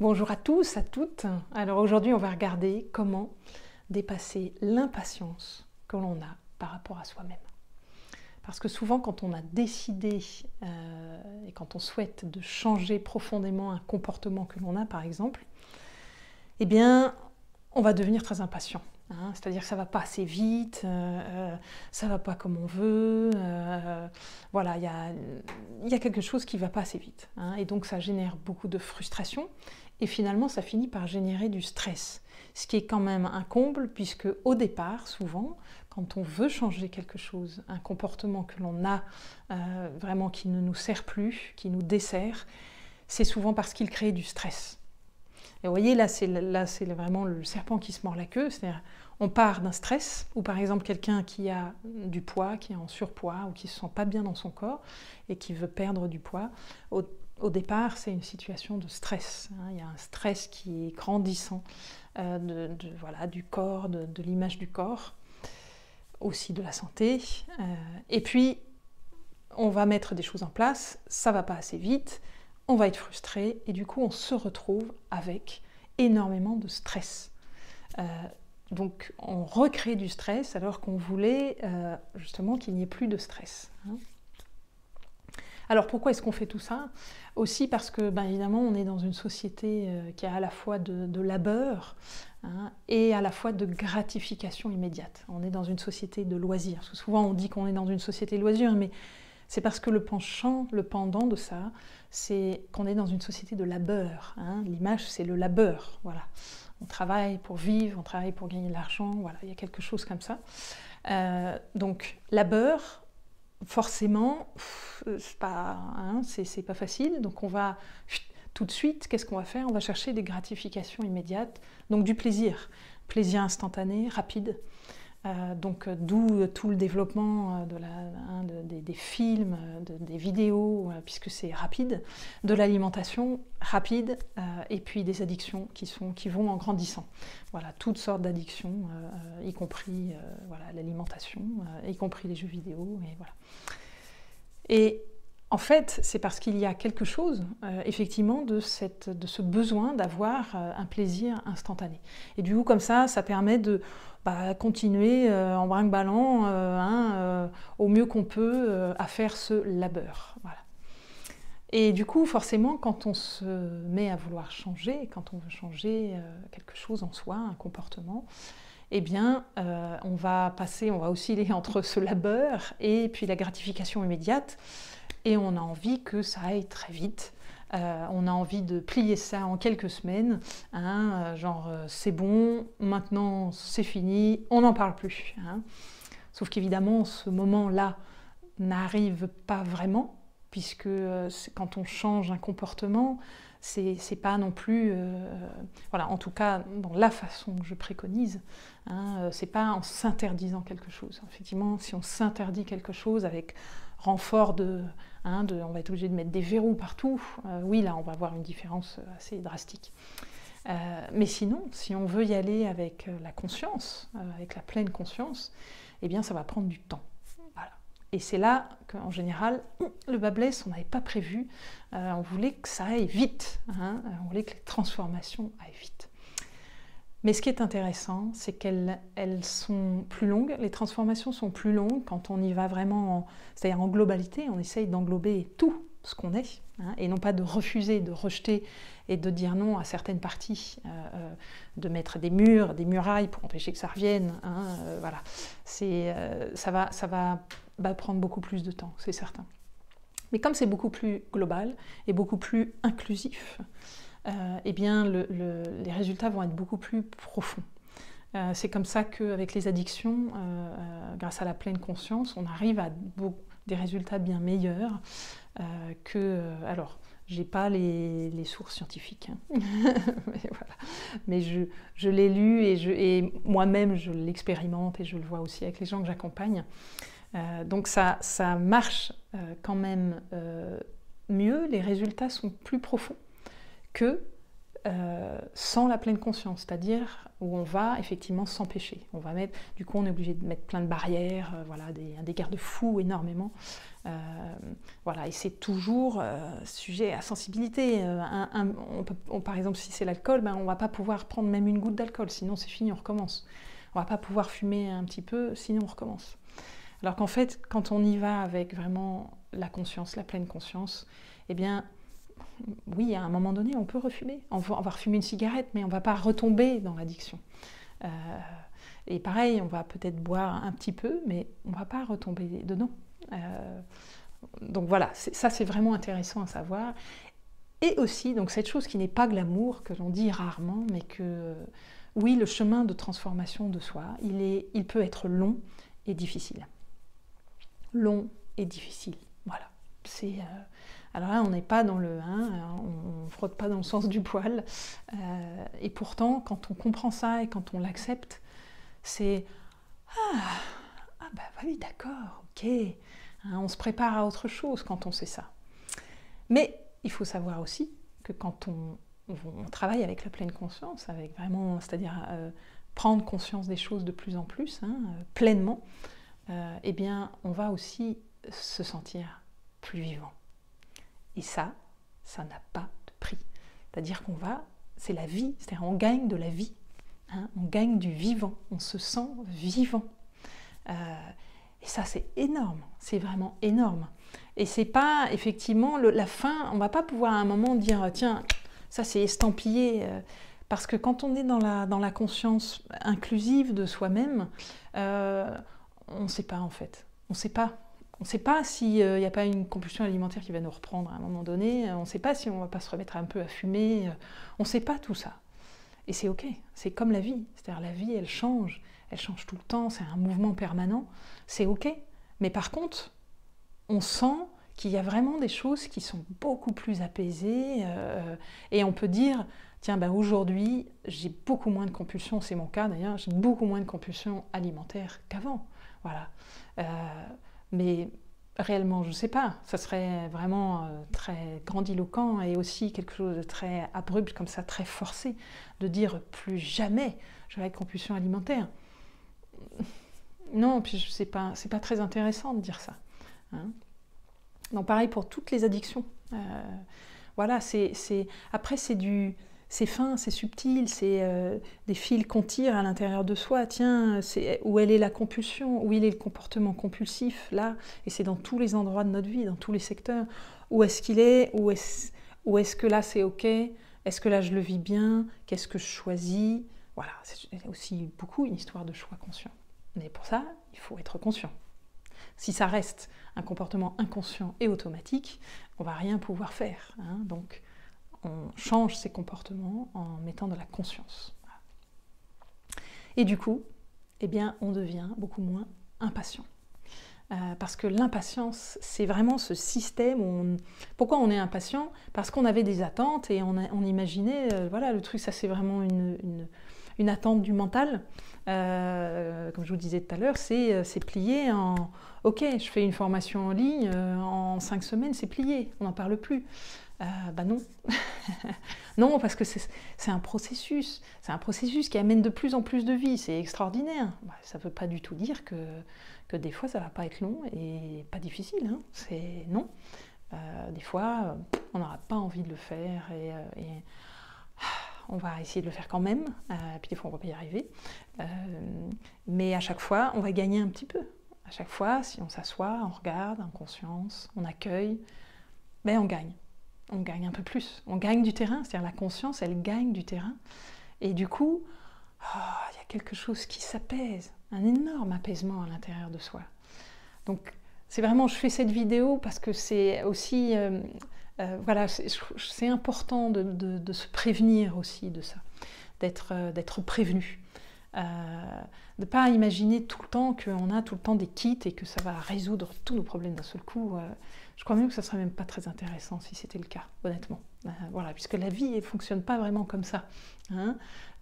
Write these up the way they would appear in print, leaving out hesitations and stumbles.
Bonjour à tous, à toutes. Alors aujourd'hui, on va regarder comment dépasser l'impatience que l'on a par rapport à soi-même. Parce que souvent, quand on a décidé et quand on souhaite de changer profondément un comportement que l'on a, par exemple, eh bien, on va devenir très impatient. C'est-à-dire que ça ne va pas assez vite, ça ne va pas comme on veut, voilà, il y a quelque chose qui ne va pas assez vite. Et donc ça génère beaucoup de frustration et finalement ça finit par générer du stress. Ce qui est quand même un comble puisque au départ, souvent, quand on veut changer quelque chose, un comportement que l'on a vraiment qui ne nous sert plus, qui nous dessert, c'est souvent parce qu'il crée du stress. Et vous voyez, là, c'est vraiment le serpent qui se mord la queue. C'est-à-dire, on part d'un stress, ou par exemple quelqu'un qui a du poids, qui est en surpoids, ou qui ne se sent pas bien dans son corps, et qui veut perdre du poids. Au départ, c'est une situation de stress. Il y a un stress qui est grandissant voilà, du corps, de l'image du corps, aussi de la santé. Et puis, on va mettre des choses en place, ça ne va pas assez vite, on va être frustré et du coup on se retrouve avec énormément de stress. Donc on recrée du stress alors qu'on voulait justement qu'il n'y ait plus de stress. Alors pourquoi est-ce qu'on fait tout ça? Aussi parce que évidemment on est dans une société qui a à la fois de labeur et à la fois de gratification immédiate. On est dans une société de loisirs. Parce que souvent on dit qu'on est dans une société de loisirs, mais c'est parce que le penchant, le pendant de ça, c'est qu'on est dans une société de labeur. L'image, c'est le labeur. Voilà. On travaille pour vivre, on travaille pour gagner de l'argent. Voilà, il y a quelque chose comme ça. Donc, labeur, forcément, c'est pas facile. Donc, on va tout de suite, qu'est-ce qu'on va faire? On va chercher des gratifications immédiates. Donc, du plaisir. Plaisir instantané, rapide. Donc d'où tout le développement des films, des vidéos, puisque c'est rapide, de l'alimentation rapide, et puis des addictions qui vont en grandissant. Voilà, toutes sortes d'addictions, y compris voilà, l'alimentation, y compris les jeux vidéo, et voilà. Et en fait, c'est parce qu'il y a quelque chose, effectivement, de ce besoin d'avoir un plaisir instantané. Et du coup, comme ça permet de continuer en brinque-ballant au mieux qu'on peut à faire ce labeur. Voilà. Et du coup, forcément, quand on se met à vouloir changer, quand on veut changer quelque chose en soi, un comportement, eh bien, on va osciller entre ce labeur et puis la gratification immédiate. Et on a envie que ça aille très vite. On a envie de plier ça en quelques semaines. Genre, c'est bon, maintenant c'est fini, on n'en parle plus. Sauf qu'évidemment, ce moment-là n'arrive pas vraiment, puisque quand on change un comportement, c'est pas non plus, voilà, en tout cas dans la façon que je préconise, c'est pas en s'interdisant quelque chose. Effectivement, si on s'interdit quelque chose avec renfort on va être obligé de mettre des verrous partout, oui, là on va avoir une différence assez drastique. Mais sinon, si on veut y aller avec la conscience, avec la pleine conscience, eh bien ça va prendre du temps. Voilà. Et c'est là qu'en général, le bât blesse, on n'avait pas prévu, on voulait que ça aille vite, on voulait que les transformations aillent vite. Mais ce qui est intéressant, c'est qu'elles sont plus longues, les transformations sont plus longues quand on y va vraiment, c'est-à-dire en globalité, on essaye d'englober tout ce qu'on est, et non pas de refuser, de rejeter et de dire non à certaines parties, de mettre des murs, des murailles pour empêcher que ça revienne. Voilà. Ça va prendre beaucoup plus de temps, c'est certain. Mais comme c'est beaucoup plus global et beaucoup plus inclusif, eh bien les résultats vont être beaucoup plus profonds. C'est comme ça qu'avec les addictions, grâce à la pleine conscience, on arrive à des résultats bien meilleurs alors, j'ai pas les sources scientifiques, mais je l'ai lu et moi-même je l'expérimente et je le vois aussi avec les gens que j'accompagne. Donc ça marche quand même mieux, les résultats sont plus profonds que sans la pleine conscience, c'est-à-dire où on va effectivement s'empêcher. On va mettre, du coup, on est obligé de mettre plein de barrières, voilà, des garde-fous énormément. Voilà, et c'est toujours sujet à sensibilité. Par exemple, si c'est l'alcool, ben, on ne va pas pouvoir prendre même une goutte d'alcool, sinon c'est fini, on recommence. On ne va pas pouvoir fumer un petit peu, sinon on recommence. Alors qu'en fait, quand on y va avec vraiment la conscience, la pleine conscience, eh bien, oui, à un moment donné, on peut refumer. On va refumer une cigarette, mais on ne va pas retomber dans l'addiction. Et pareil, on va peut-être boire un petit peu, mais on ne va pas retomber dedans. Donc voilà, ça c'est vraiment intéressant à savoir. Et aussi, donc cette chose qui n'est pas glamour, que l'on dit rarement, mais que oui, le chemin de transformation de soi, il peut être long et difficile. Long et difficile, voilà. Alors là, on n'est pas dans le on ne frotte pas dans le sens du poil. Et pourtant, quand on comprend ça et quand on l'accepte, c'est bah oui, d'accord, ok. On se prépare à autre chose quand on sait ça. Mais il faut savoir aussi que quand on travaille avec la pleine conscience, avec vraiment, c'est-à-dire prendre conscience des choses de plus en plus, pleinement, eh bien, on va aussi se sentir plus vivant. Et ça n'a pas de prix. C'est-à-dire c'est la vie, c'est-à-dire on gagne de la vie, on gagne du vivant, on se sent vivant. Et ça, c'est énorme, c'est vraiment énorme. Et c'est pas, effectivement, la fin, on va pas pouvoir à un moment dire, tiens, ça c'est estampillé, parce que quand on est dans la conscience inclusive de soi-même, on ne sait pas en fait, on sait pas. On ne sait pas s'il n'y a pas une compulsion alimentaire qui va nous reprendre à un moment donné, on ne sait pas si on ne va pas se remettre un peu à fumer, on ne sait pas tout ça. Et c'est ok, c'est comme la vie, c'est-à-dire la vie elle change tout le temps, c'est un mouvement permanent, c'est ok. Mais par contre, on sent qu'il y a vraiment des choses qui sont beaucoup plus apaisées, et on peut dire, tiens, ben aujourd'hui, j'ai beaucoup moins de compulsions, c'est mon cas d'ailleurs, j'ai beaucoup moins de compulsions alimentaires qu'avant, voilà. Mais réellement, je ne sais pas, ça serait vraiment très grandiloquent et aussi quelque chose de très abrupt, comme ça, très forcé, de dire plus jamais j'aurai de compulsion alimentaire. Non, puis c'est pas très intéressant de dire ça. Donc pareil pour toutes les addictions. Voilà, après c'est fin, c'est subtil, c'est des fils qu'on tire à l'intérieur de soi. Tiens, où elle est la compulsion, où il est le comportement compulsif, là, et c'est dans tous les endroits de notre vie, dans tous les secteurs. Où est-ce qu'il est, où est-ce que là c'est ok, est-ce que là je le vis bien, qu'est-ce que je choisis. Voilà, c'est aussi beaucoup une histoire de choix conscient. Mais pour ça, il faut être conscient. Si ça reste un comportement inconscient et automatique, on ne va rien pouvoir faire. Donc, on change ses comportements en mettant de la conscience. Et du coup, eh bien, on devient beaucoup moins impatient. Parce que l'impatience, c'est vraiment ce système où Pourquoi on est impatient? Parce qu'on avait des attentes et on imaginait, voilà, le truc, ça c'est vraiment une attente du mental. Comme je vous disais tout à l'heure, c'est plié en... Ok, je fais une formation en ligne, en 5 semaines, c'est plié, on n'en parle plus. Bah non. Non, parce que c'est un processus. C'est un processus qui amène de plus en plus de vie. C'est extraordinaire. Bah, ça ne veut pas du tout dire que des fois, ça ne va pas être long et pas difficile. C'est non. Des fois, on n'aura pas envie de le faire et on va essayer de le faire quand même. Puis des fois, on ne va pas y arriver. Mais à chaque fois, on va gagner un petit peu. À chaque fois, si on s'assoit, on regarde, en conscience, on accueille, ben on gagne. On gagne un peu plus. On gagne du terrain, c'est-à-dire la conscience, elle gagne du terrain. Et du coup, il y a quelque chose qui s'apaise, un énorme apaisement à l'intérieur de soi. Donc, c'est vraiment, je fais cette vidéo parce que c'est aussi, voilà, c'est important de se prévenir aussi de ça, d'être prévenu. De ne pas imaginer tout le temps qu'on a tout le temps des kits et que ça va résoudre tous nos problèmes d'un seul coup. Je crois même que ça ne serait même pas très intéressant si c'était le cas, honnêtement. Voilà, puisque la vie ne fonctionne pas vraiment comme ça.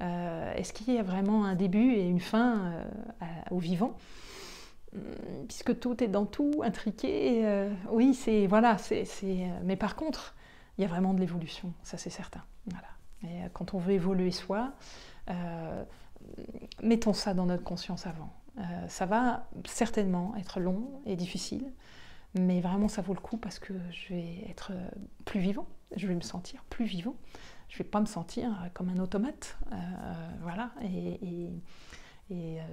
Est-ce qu'il y a vraiment un début et une fin au vivant? Puisque tout est dans tout, intriqué. Oui, voilà, mais par contre, il y a vraiment de l'évolution, ça c'est certain. Voilà. Et quand on veut évoluer soi, mettons ça dans notre conscience avant. Ça va certainement être long et difficile, mais vraiment ça vaut le coup parce que je vais être plus vivant, je vais me sentir plus vivant, je ne vais pas me sentir comme un automate, voilà,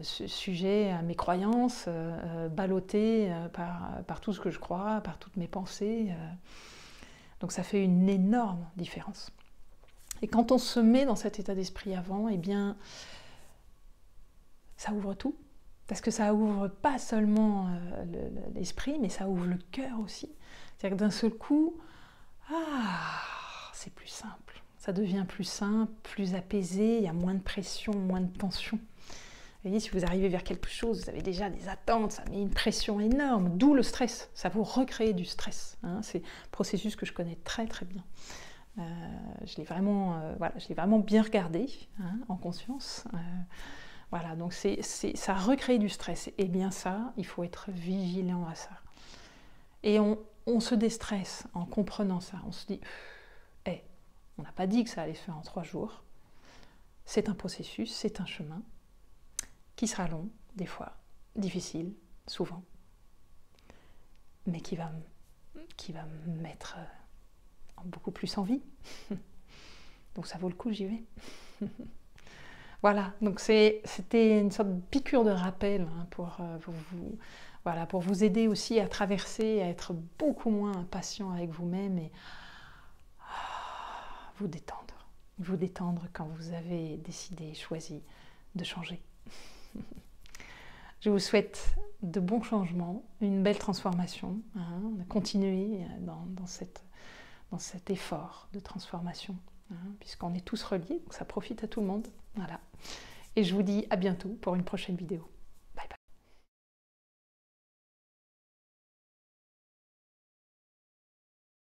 sujet à mes croyances, ballotté par tout ce que je crois, par toutes mes pensées. Donc ça fait une énorme différence. Et quand on se met dans cet état d'esprit avant, eh bien, ça ouvre tout. Parce que ça ouvre pas seulement l'esprit, mais ça ouvre le cœur aussi. C'est-à-dire que d'un seul coup, c'est plus simple. Ça devient plus simple, plus apaisé, il y a moins de pression, moins de tension. Vous voyez, si vous arrivez vers quelque chose, vous avez déjà des attentes, ça met une pression énorme, d'où le stress. Ça vous recrée du stress. Hein. C'est un processus que je connais très très bien. Je l'ai vraiment bien regardé, hein, en conscience. Voilà, donc ça recrée du stress. Et bien ça, il faut être vigilant à ça. Et on se déstresse en comprenant ça. On se dit, on n'a pas dit que ça allait se faire en 3 jours. C'est un processus, c'est un chemin qui sera long, des fois, difficile, souvent, mais qui va me mettre beaucoup plus en vie. Donc ça vaut le coup, j'y vais. Voilà, donc c'était une sorte de piqûre de rappel, hein, pour vous aider aussi à traverser, à être beaucoup moins patient avec vous-même et vous détendre quand vous avez décidé, choisi de changer. Je vous souhaite de bons changements, une belle transformation, hein, continuer dans cet effort de transformation, hein, puisqu'on est tous reliés, donc ça profite à tout le monde. Voilà. Et je vous dis à bientôt pour une prochaine vidéo.